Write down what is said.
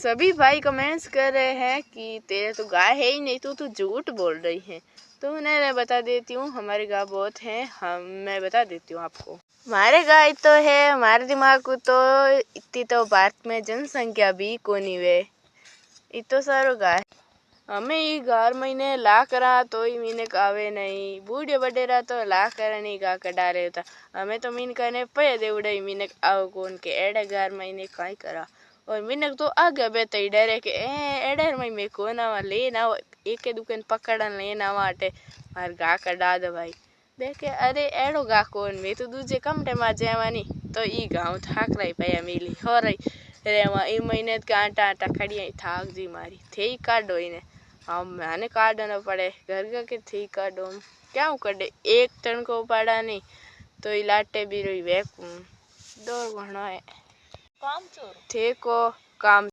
सभी भाई कमेंट्स कर रहे हैं कि तेरे तो गाय है ही नहीं, तू झूठ बोल रही है। तो मैं बता देती हूँ, हमारे गाय बहुत हैं। मैं बता देती हूँ आपको, हमारे गाय तो है। हमारे दिमाग को तो इतनी तो भारत में जनसंख्या भी कोनी वे, इतो सारो गाय। हमें ये 11 महीने ला करा तो ही मीने आवे नहीं, बूढ़े बडेरा तो ला करा नहीं गा कड़ा रहे था। हमें तो मीन कहने पे दे उड़े मीने आओ कौन के एड़े 11 महीने काई करा। और मीनक तो आगे बेते डरे के एड़े में कौन आवा लेना एक दुकान पकड़न लेना वाटे मार गा कड़ा दे भाई देखे। अरे एड़ो गा कौन में तो दूजे कमटे में जेवानी तो ई गाँव थाक रही पाया मिली हो रही रेवा ई महीने का आटा आटा खड़िया थाक जी मारी थे काटो इने हम मैंने काटना पड़े घर घर के थी काटो क्या कटे एक टन को पड़ा नहीं तो इलाटे भी रही वे दौड़ घना है काम चोर थे को काम।